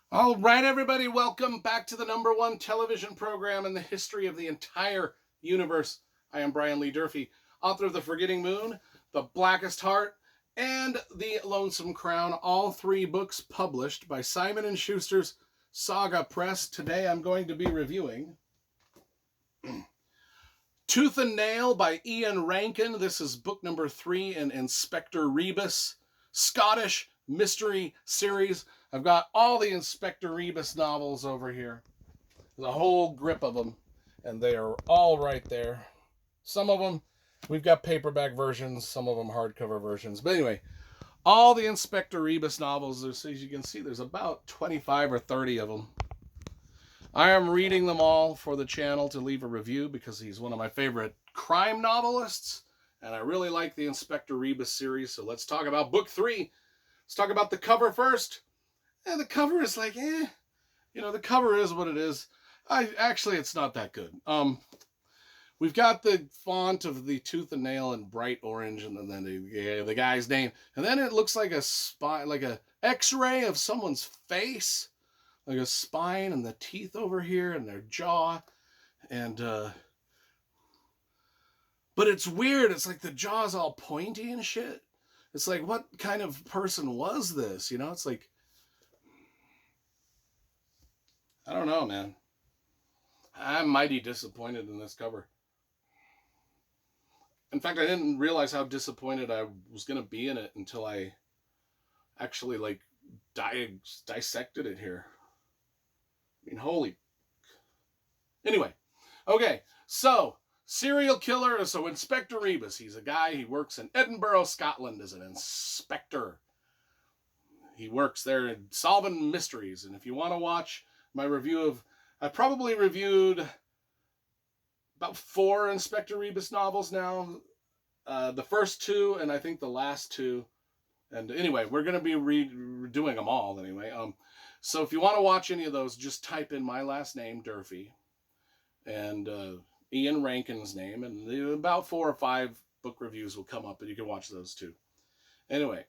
All right, everybody, welcome back to the #1 television program in the history of the entire universe. I am Brian Lee Durfee, author of The Forgetting Moon, The Blackest Heart, and The Lonesome Crown, all three books published by Simon & Schuster's Saga Press. Today I'm going to be reviewing Tooth and Nail by Ian Rankin. This is book number 3 in Inspector Rebus, Scottish mystery series. I've got all the Inspector Rebus novels over here. There's a whole grip of them, and they are all right there. Some of them, we've got paperback versions, some of them hardcover versions. But anyway, all the Inspector Rebus novels, as you can see, there's about 25 or 30 of them. I am reading them all for the channel to leave a review because he's one of my favorite crime novelists, and I really like the Inspector Rebus series. So let's talk about book 3. Let's talk about the cover first. And the cover is like, the cover is what it is. It's not that good. We've got the font of the Tooth and Nail in bright orange, and then the guy's name, and then it looks like a X-ray of someone's face, like a spine and the teeth over here and their jaw, and but it's weird. It's like the jaw's all pointy and shit. It's like, what kind of person was this? It's like, I don't know, man. I'm mighty disappointed in this cover. In fact, I didn't realize how disappointed I was going to be in it until I actually dissected it here. I mean, holy. Anyway, okay, so serial killer. So Inspector Rebus, he's a guy. He works in Edinburgh, Scotland, as an inspector. He works there solving mysteries. And if you want to watch my review of, I probably reviewed about 4 Inspector Rebus novels now. The first 2, and I think the last 2. And anyway, we're going to be doing them all anyway. So if you want to watch any of those, just type in my last name, Durfee, and Ian Rankin's name, and about 4 or 5 book reviews will come up, and you can watch those too. Anyway,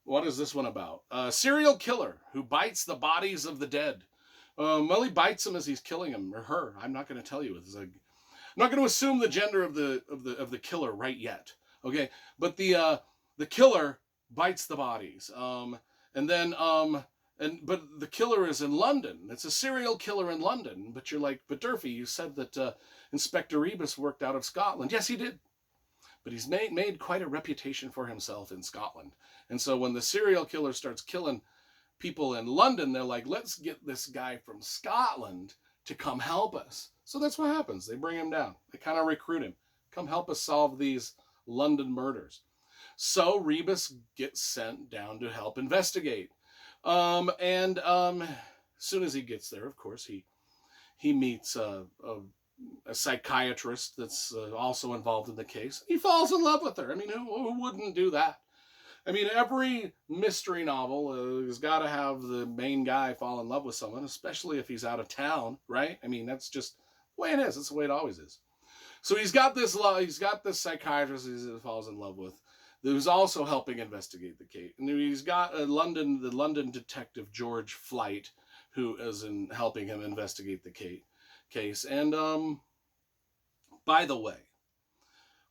what is this one about? A serial killer who bites the bodies of the dead. Well, he bites them as he's killing him or her. I'm not going to tell you. I'm not going to assume the gender of the killer right yet. Okay, but the killer bites the bodies, but the killer is in London. It's a serial killer in London. But you're like, but Durfee, you said that Inspector Rebus worked out of Scotland. Yes, he did. But he's made quite a reputation for himself in Scotland. And so when the serial killer starts killing people in London, they're like, let's get this guy from Scotland to come help us. So that's what happens. They bring him down. They kind of recruit him. Come help us solve these London murders. So Rebus gets sent down to help investigate. As soon as he gets there, of course, he meets a psychiatrist that's also involved in the case. He falls in love with her. I mean, who wouldn't do that? I mean, every mystery novel has got to have the main guy fall in love with someone, especially if he's out of town, right? I mean, that's just the way it is. That's the way it always is. So he's got this psychiatrist he falls in love with, who's also helping investigate the case. And he's got the London detective George Flight, who is helping him investigate the case. And by the way,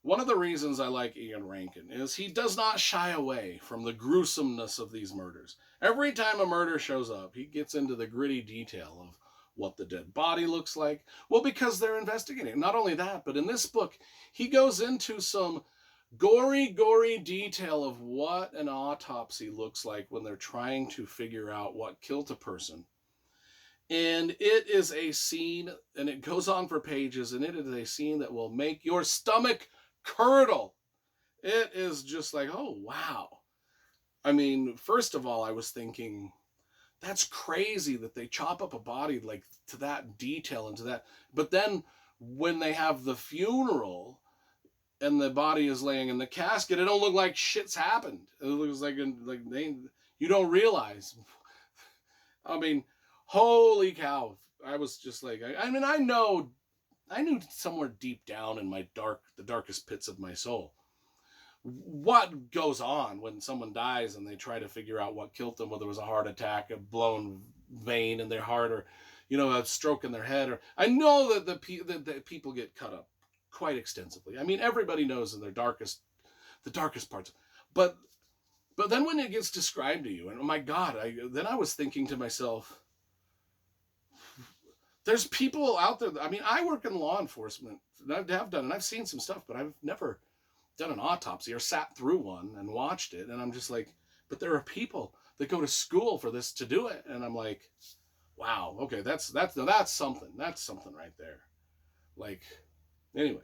one of the reasons I like Ian Rankin is he does not shy away from the gruesomeness of these murders. Every time a murder shows up, he gets into the gritty detail of what the dead body looks like. Well, because they're investigating. Not only that, but in this book, he goes into some gory detail of what an autopsy looks like when they're trying to figure out what killed a person. And it is a scene, and it goes on for pages, and it is a scene that will make your stomach curdle. It is just like, oh, wow. I mean, first of all, I was thinking, that's crazy that they chop up a body like to that detail and to that. But then when they have the funeral and the body is laying in the casket, it don't look like shit's happened. It looks like you don't realize. I mean, holy cow. I was just like, I knew somewhere deep down in the darkest pits of my soul, what goes on when someone dies and they try to figure out what killed them, whether it was a heart attack, a blown vein in their heart, or a stroke in their head, or I know that the people get cut up quite extensively. I mean, everybody knows in the darkest parts, but then when it gets described to you, and oh my God, then I was thinking to myself, there's people out there. I mean, I work in law enforcement. And I've seen some stuff, but I've never done an autopsy or sat through one and watched it. And I'm just like, but there are people that go to school for this to do it. And I'm like, wow, okay, that's something. That's something right there. Like, anyway,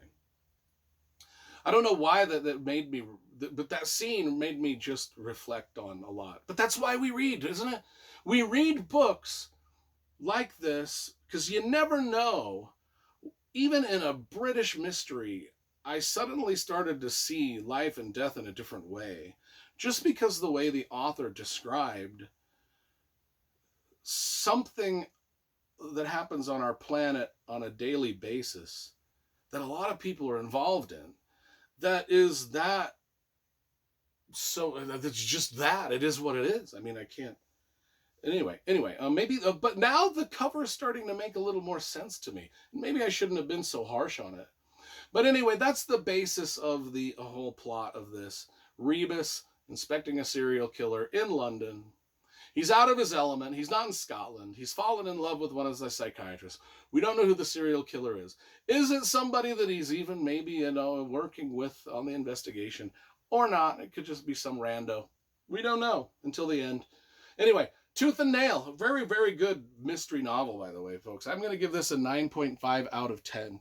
I don't know why that made me, but that scene made me just reflect on a lot. But that's why we read, isn't it? We read books like this because you never know. Even in a British mystery, I suddenly started to see life and death in a different way, just because the way the author described something that happens on our planet on a daily basis that a lot of people are involved in. That's just that. It is what it is. I mean, I can't. Anyway, maybe, but now the cover is starting to make a little more sense to me. Maybe I shouldn't have been so harsh on it. But anyway, that's the basis of the whole plot of this. Rebus inspecting a serial killer in London. He's out of his element. He's not in Scotland. He's fallen in love with one of the psychiatrists. We don't know who the serial killer is. Is it somebody that he's even maybe, working with on the investigation or not? It could just be some rando. We don't know until the end. Anyway, Tooth and Nail, a very, very good mystery novel, by the way, folks. I'm going to give this a 9.5 out of 10.